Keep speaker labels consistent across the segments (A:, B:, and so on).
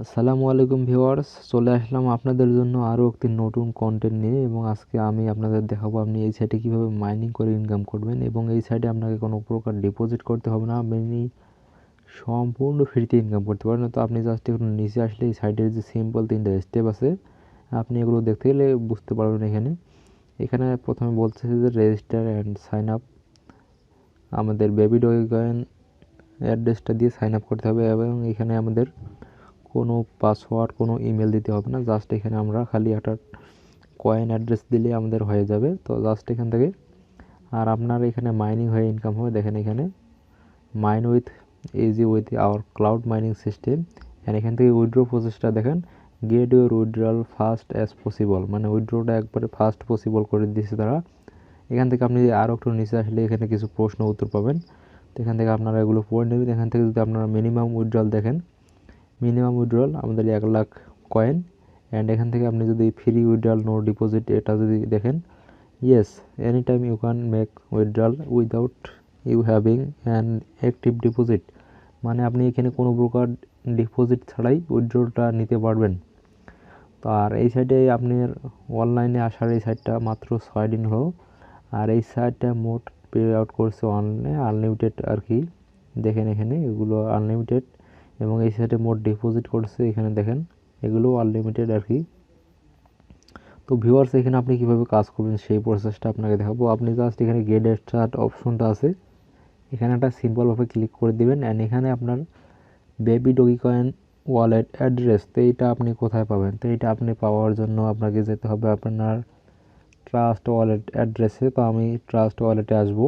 A: আসসালামু আলাইকুম ভিউয়ার্স, চলে আসলাম আপনাদের জন্য আরও একটি নতুন কন্টেন্ট নিয়ে। এবং আজকে আমি আপনাদের দেখাবো আপনি এই সাইটে কীভাবে মাইনিং করে ইনকাম করবেন। এবং এই সাইটে আপনাকে কোনো প্রকার ডিপোজিট করতে হবে না, আপনি সম্পূর্ণ ফ্রিতে ইনকাম করতে পারেন। তো আপনি জাস্ট একটু নিচে আসলে এই সাইটের যে সিম্পল 3টা স্টেপ আছে, আপনি এগুলো দেখতে গেলে বুঝতে পারবেন। এখানে প্রথমে বলছে যে রেজিস্টার অ্যান্ড সাইন আপ। আমাদের বেবি ডগি কয়েন অ্যাড্রেসটা দিয়ে সাইন আপ করতে হবে এবং এখানে আমাদের কোনো পাসওয়ার্ড, কোনো ইমেল দিতে হবে না। জাস্ট এখানে আমরা খালি একটা কয়েন অ্যাড্রেস দিলে আমাদের হয়ে যাবে। তো জাস্ট এখান থেকে আর আপনার এখানে মাইনিং হয়ে ইনকাম হবে। দেখেন এখানে mine with easy with our cloud mining system. And এখান থেকে উইথড্র প্রসেসটা দেখেন, get your withdrawal fast as possible, মানে উইথড্রটা একবারে ফাস্ট পসিবল করে দিয়েছে তারা। এখান থেকে আপনি আরও একটু নিচে আসলে এখানে কিছু প্রশ্ন উত্তর পাবেন। তো এখান থেকে আপনারা এগুলো পড়ে নেবেন। এখান থেকে যদি আপনারা মিনিমাম উইথড্রল দেখেন, মিনিমাম উইথড্রল আমাদের 1 লাখ কয়েন। অ্যান্ড এখান থেকে আপনি যদি ফ্রি উইথড্রল নো ডিপোজিট এটা যদি দেখেন, yes any time you can make withdrawal without you having an active deposit, মানে আপনি এখানে কোনো প্রকার ডিপোজিট ছাড়াই উইথড্রলটা নিতে পারবেন। তো আর এই সাইটে আপনার অনলাইনে আসার এই সাইটটা মাত্র 6 দিন হলো। আর এই সাইটটা মোট পে আউট করছে অনলাইনে আনলিমিটেড আর কি। দেখেন এখানে এগুলো আনলিমিটেড এবং এই সাইটে মোট ডিপোজিট করছে এখানে দেখেন এগুলো আনলিমিটেড আর কি। তো ভিউয়ার্স, এখানে আপনি কীভাবে কাজ করবেন সেই প্রসেসটা আপনাকে দেখাবো। আপনি জাস্ট এখানে গেট স্টার্ট অপশনটা আছে, এখানে একটা সিম্পলভাবে ক্লিক করে দিবেন। অ্যান্ড এখানে আপনার baby doggy coin wallet address, তো এইটা আপনি কোথায় পাবেন? তো এইটা আপনি পাওয়ার জন্য আপনাকে যেতে হবে আপনার ট্রাস্ট ওয়ালেট অ্যাড্রেসে। তো আমি ট্রাস্ট ওয়ালেটে আসবো।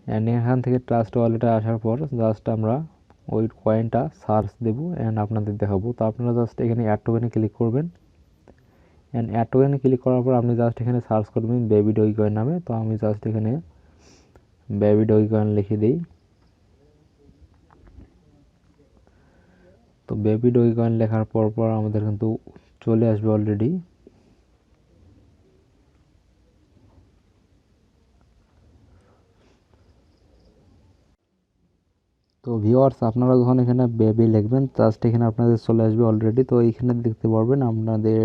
A: অ্যান্ড এখান থেকে ট্রাস্ট ওয়ালেটে আসার পর জাস্ট আমরা ওই কয়েনটা সার্চ দেবো অ্যান্ড আপনাদের দেখাবো। তো আপনারা জাস্ট এখানে অ্যাড টোকেনে ক্লিক করবেন। অ্যান্ড অ্যাড টোকেনে ক্লিক করার পর আপনি জাস্ট এখানে সার্চ করবেন বেবি ডগি কয়েন নামে। তো আমি জাস্ট এখানে বেবি ডগি কয়েন লিখে দিই। তো বেবি ডগি কয়েন লেখার পর আমাদের কিন্তু চলে আসবে অলরেডি। তো ভিউয়ার্স, আপনারা যখন এখানে বেবি লিখবেন জাস্ট এখানে আপনাদের চলে আসবে অলরেডি। তো এইখানে দেখতে পারবেন আপনাদের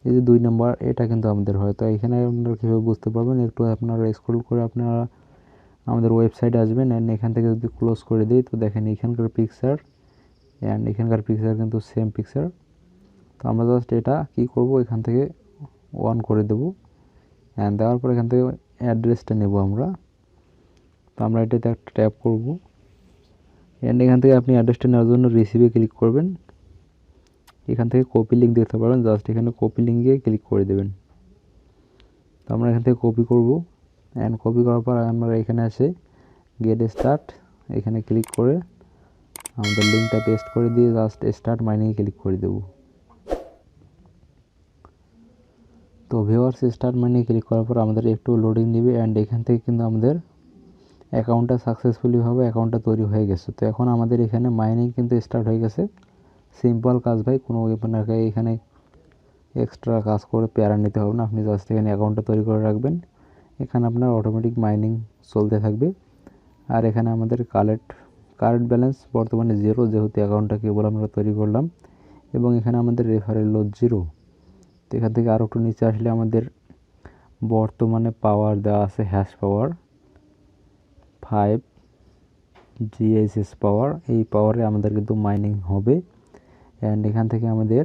A: এই যে 2 নম্বর, এটা কিন্তু আমাদের হয়। তো এখানে আপনারা কীভাবে বুঝতে পারবেন, একটু আপনারা স্ক্রল করে আপনারা আমাদের ওয়েবসাইটে আসবেন। অ্যান্ড এখান থেকে যদি ক্লোজ করে দিই, তো দেখেন এখানকার পিকচার অ্যান্ড এখানকার পিকচার কিন্তু সেম পিকচার। তো আমরা জাস্ট এটা কী করব, এখান থেকে অন করে দেব। অ্যান্ড দেওয়ার পর এখান থেকে অ্যাড্রেসটা নেব আমরা। তো আমরা এটাতে একটা ট্যাপ করব। অ্যান্ড এখান থেকে আপনি অ্যাড্রেসটা নেওয়ার জন্য রিসিভে ক্লিক করবেন। এখান থেকে কপি লিঙ্ক দেখতে পারবেন, জাস্ট এখানে কপি লিঙ্কে ক্লিক করে দেবেন। তো আমরা এখান থেকে কপি করব। অ্যান্ড কপি করার পর আমরা এখানে আসে গেট স্টার্ট, এখানে ক্লিক করে আমাদের লিঙ্কটা পেস্ট করে দিয়ে জাস্ট স্টার্ট মাইনিংয়ে ক্লিক করে দেব। তো ভিউয়ার্স, স্টার্ট মাইনিংয়ে ক্লিক করার পর আমাদের একটু লোডিং নেবে। অ্যান্ড এখান থেকে কিন্তু আমাদের অ্যাকাউন্টটা সাকসেসফুলিভাবে অ্যাকাউন্টটা তৈরি হয়ে গেছে। তো এখন আমাদের এখানে মাইনিং কিন্তু স্টার্ট হয়ে গেছে। সিম্পল কাজ ভাই, কোনো আপনাকে এখানে এক্সট্রা কাজ করে প্যারা নিতে হবে না। আপনি জাস্ট এখানে অ্যাকাউন্টটা তৈরি করে রাখবেন, এখানে আপনার অটোমেটিক মাইনিং চলতে থাকবে। আর এখানে আমাদের কারেন্ট ব্যালেন্স বর্তমানে 0, যেহেতু অ্যাকাউন্টটা কেবল আমরা তৈরি করলাম। এবং এখানে আমাদের রেফারেল লস 0। তো এখান থেকে আরও একটু নিচে আসলে আমাদের বর্তমানে পাওয়ার দেওয়া আছে হ্যাশ পাওয়ার 5 GHz পাওয়ার। এই পাওয়ারে আমাদের কিন্তু মাইনিং হবে। অ্যান্ড এখান থেকে আমাদের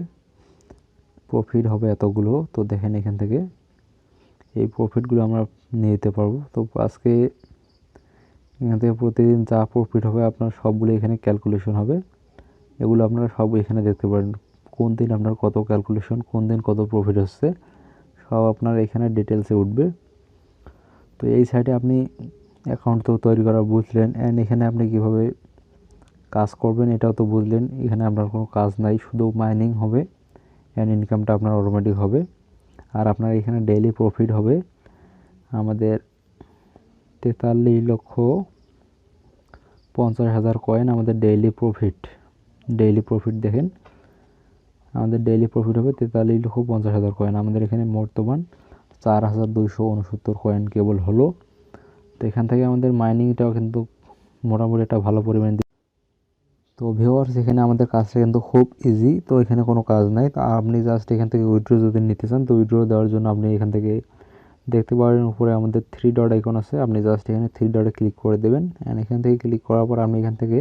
A: প্রফিট হবে এতগুলো। তো দেখেন এখান থেকে এই প্রফিটগুলো আমরা নিতে পারবো। তো আজকে এখান থেকে প্রতিদিন যা প্রফিট হবে আপনার সবগুলো এখানে ক্যালকুলেশন হবে। এগুলো আপনারা সব এখানে দেখতে পারেন, কোন দিন আপনার কত ক্যালকুলেশন, কোন দিন কত প্রফিট হচ্ছে, সব আপনার এখানে ডিটেলসে উঠবে। তো এই সাইটে আপনি অ্যাকাউন্ট তো তৈরি করা বুঝলেন। অ্যান্ড এখানে আপনি কীভাবে কাজ করবেন এটাও তো বুঝলেন। এখানে আপনার কোনো কাজ নাই, শুধু মাইনিং হবে অ্যান্ড ইনকামটা আপনার অটোমেটিক হবে। আর আপনার এখানে ডেইলি প্রফিট হবে আমাদের 43,50,000 কয়েন আমাদের ডেইলি প্রফিট দেখেন আমাদের ডেইলি প্রফিট হবে 43,50,000 কয়েন। আমাদের এখানে বর্তমান 4,269 কয়েন কেবল হলো। তো এখান থেকে আমাদের মাইনিংটাও কিন্তু মোটামুটি একটা ভালো পরিমাণ। তো ভিউয়ার্স এখানে আমাদের কাজটা কিন্তু খুব ইজি। তো এখানে কোনো কাজ নাই। তো আপনি জাস্ট এখান থেকে উইথড্র যদি নিতে চান, তো উইথড্র দেওয়ার জন্য আপনি এখান থেকে দেখতে পারেন উপরে আমাদের 3 ডট আইকন আছে, আপনি জাস্ট এখানে 3 ডটে ক্লিক করে দেবেন। অ্যান্ড এখান থেকে ক্লিক করার পর আপনি এখান থেকে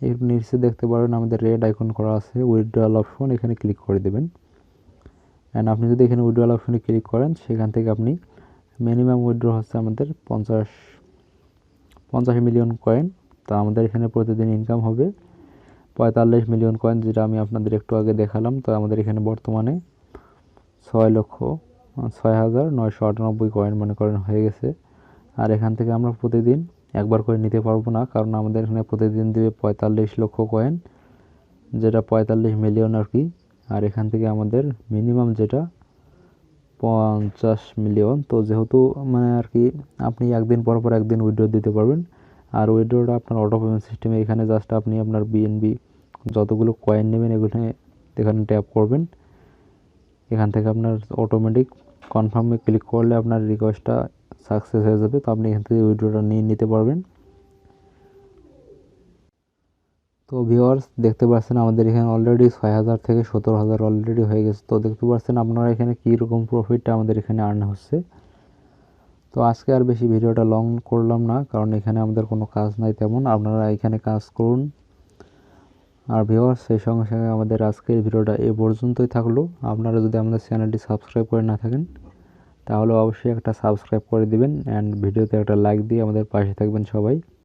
A: একটু নিচে দেখতে পারেন আমাদের রেড আইকন করা আছে উইথড্রয়াল অপশন, এখানে ক্লিক করে দেবেন। অ্যান্ড আপনি যদি এখানে উইথড্রয়াল অপশনে ক্লিক করেন, সেখান থেকে আপনি মিনিমাম উইথড্র হচ্ছে আমাদের 50 মিলিয়ন কয়েন। তো আমাদের এখানে প্রতিদিন ইনকাম হবে 45 মিলিয়ন কয়েন, যেটা আমি আপনাদের একটু আগে দেখালাম। তো আমাদের এখানে বর্তমানে 6,06,998 কয়েন মনে করেন হয়ে গেছে। আর এখান থেকে আমরা প্রতিদিন একবার করে নিতে পারবো না, কারণ আমাদের এখানে প্রতিদিন দেবে 45 লক্ষ কয়েন, যেটা 45 মিলিয়ন আর কি। আর এখান থেকে আমাদের মিনিমাম যেটা 50 মিলিয়ন। তো যেহেতু মানে আর কি আপনি একদিন পর পর একদিন উইথড্র দিতে পারবেন। আর উইথড্রটা আপনার অটো পেমেন্ট সিস্টেমে, এখানে জাস্ট আপনি আপনার বিএনবি যতগুলো কয়েন নেবেন এগুলো এখানে ট্যাপ করবেন। এখান থেকে আপনার অটোমেটিক কনফার্মে ক্লিক করলে আপনার রিকোয়েস্টটা সাকসেস হয়ে যাবে। তো আপনি এখান থেকে উইথড্রটা নিয়ে নিতে পারবেন। তো ভিউয়ার্স দেখতে পাচ্ছেন আমাদের এখানে অলরেডি 6,000 থেকে 17,000 অলরেডি হয়ে গেছে। তো দেখতে পাচ্ছেন আপনারা এখানে কীরকম প্রফিটটা আমাদের এখানে আর্ন হচ্ছে। তো আজকে আর বেশি ভিডিওটা লং করলাম না, কারণ এখানে আমাদের কোনো কাজ নাই তেমন, আপনারা এখানে কাজ করুন। আর ভিউয়ার্স সেই সঙ্গে সঙ্গে আমাদের আজকের ভিডিওটা এ পর্যন্তই থাকলো। আপনারা যদি আমাদের চ্যানেলটি সাবস্ক্রাইব করে না থাকেন, তাহলে অবশ্যই একটা সাবস্ক্রাইব করে দিবেন অ্যান্ড ভিডিওতে একটা লাইক দিয়ে আমাদের পাশে থাকবেন সবাই।